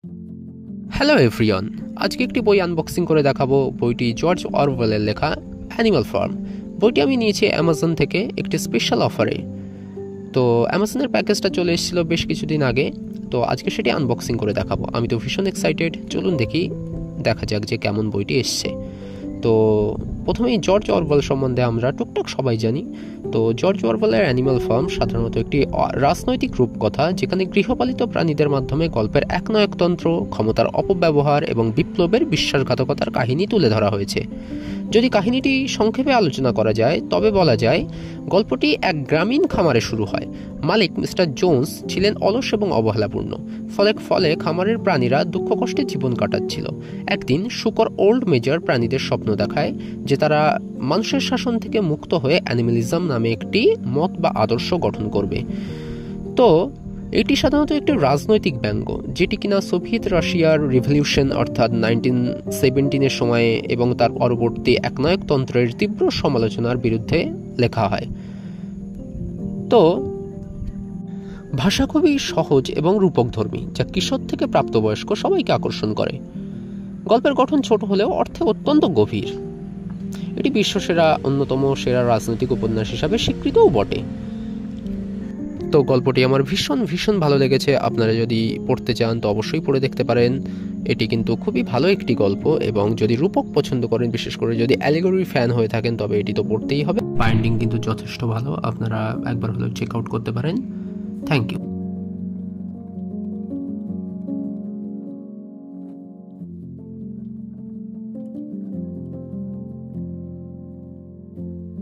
Hello everyone, আজকে একটি বই আনবক্সিং করে দেখাবো। বইটি জর্জ অরওয়েলের লেখা অ্যানিমাল ফার্ম। বইটি আমি নিয়েছি অ্যামাজন থেকে একটি স্পেশাল অফারে। তো অ্যামাজনের প্যাকেজটা চলে এসেছিল বেশ কিছুদিন আগে, তো আজকে সেটি আনবক্সিং করে দেখাবো। আমি তো ভীষণ এক্সাইটেড, চলুন দেখা যাক যে কেমন বইটি এসছে। তো প্রথমেই জর্জ অরওয়েল সম্বন্ধে আমরা টুকটাক সবাই জানি। তো জর্জ অরওয়েলের অ্যানিমাল ফার্ম সাধারণত একটি রাজনৈতিক রূপকথা, যেখানে গৃহপালিত প্রাণীদের মাধ্যমে গল্পের একনায়কতন্ত্র, ক্ষমতার অপব্যবহার এবং বিপ্লবের বিশ্বাসঘাতকতার কাহিনী তুলে ধরা হয়েছে। যদি কাহিনীটি সংক্ষেপে আলোচনা করা যায় তবে বলা যায় গল্পটি এক গ্রামীণ খামারে শুরু হয়। মালিক মিস্টার জোন্স ছিলেন অলস এবং অবহেলাপূর্ণ, ফলে খামারের প্রাণীরা দুঃখ কষ্টে জীবন কাটাচ্ছিল। একদিন শুকর ওল্ড মেজর প্রাণীদের স্বপ্ন দেখায় যে তারা মানুষের শাসন থেকে মুক্ত হয়ে অ্যানিমালিজম নামে একটি মত বা আদর্শ গঠন করবে। তো এটি সাধারণত একটি রাজনৈতিক ব্যঙ্গ, যেটি কিনা সোভিয়েত রাশিয়ার রিভলিউশন অর্থাৎ 1917 সময়ে এবং তার পরবর্তী একনায়কতন্ত্রের তীব্র সমালোচনার বিরুদ্ধে লেখা হয়। তো ভাষা খুবই সহজ এবং রূপকধর্মী, যা কিশোর থেকে প্রাপ্তবয়স্ক সবাইকে আকর্ষণ করে। গল্পের গঠন ছোট হলেও অর্থে অত্যন্ত গভীর। এটি বিশ্বসেরা অন্যতম সেরা রাজনৈতিক উপন্যাস হিসাবে স্বীকৃতও বটে। তো গল্পটি আমার ভীষণ ভালো লেগেছে। আপনারা যদি পড়তে চান তো অবশ্যই পড়ে দেখতে পারেন। এটি কিন্তু খুবই ভালো একটি গল্প, এবং যদি রূপক পছন্দ করেন, বিশেষ করে যদি অ্যালিগরি ফ্যান হয়ে থাকেন, তবে এটি তো পড়তেই হবে। বাইন্ডিং কিন্তু যথেষ্ট ভালো, আপনারা একবার হলেও চেক আউট করতে পারেন। Thank you.